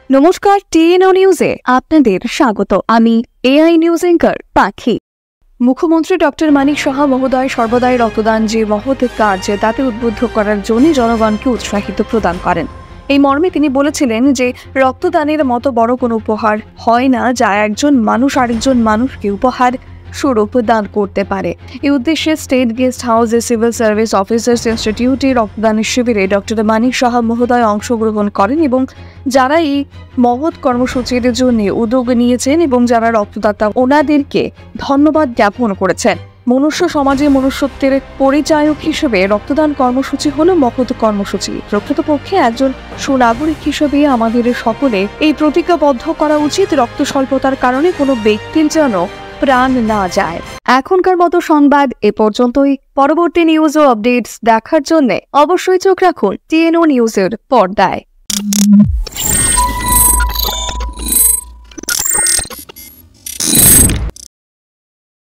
নমস্কার, টিএনও নিউজে আপনাদের স্বাগত। আমি এআই নিউজ অ্যাঙ্কার পাখি। মুখ্যমন্ত্রী ডক্টর মানিক সাহা মহোদয় সর্বদাই রক্তদান যে মহৎ কাজ তাতে উদ্বুদ্ধ করার জন্য জনগণকে উৎসাহিত প্রদান করেন। এই মর্মে তিনি বলেছিলেন যে রক্তদানের মতো বড় কোনো উপহার হয় না যা একজন মানুষ আরেকজন মানুষকে উপহার স্বরূপ দান করতে পারে। এই উদ্দেশ্যে স্টেট গেস্ট হাউসে সিভিল সার্ভিস অফিসার্স ইনস্টিটিউটে রক্তদানের শিবিরে ডক্টর মানিক সাহা মহোদয় অংশগ্রহণ করেন এবং যারা এই মহৎ কর্মসূচির জন্য উদ্যোগ নিয়েছেন এবং যারা রক্তদাতা ওনাদেরকে ধন্যবাদ জ্ঞাপন করেছেন। মনুষ্য সমাজে মনুষ্যত্বের পরিচায়ক হিসেবে রক্তদান কর্মসূচি হলো মহৎ কর্মসূচি। প্রকৃতপক্ষে একজন সুনাগরিক হিসেবে আমাদের সকলে এই প্রতিজ্ঞাবদ্ধ করা উচিত, রক্ত স্বল্পতার কারণে কোনো ব্যক্তির যেন প্রাণ না যায়। এখনকার মতো সংবাদ এ পর্যন্তই। পরবর্তী নিউজ ও আপডেটস দেখার জন্য অবশ্যই চোখ রাখুন টিএনও নিউজের পর্দায়।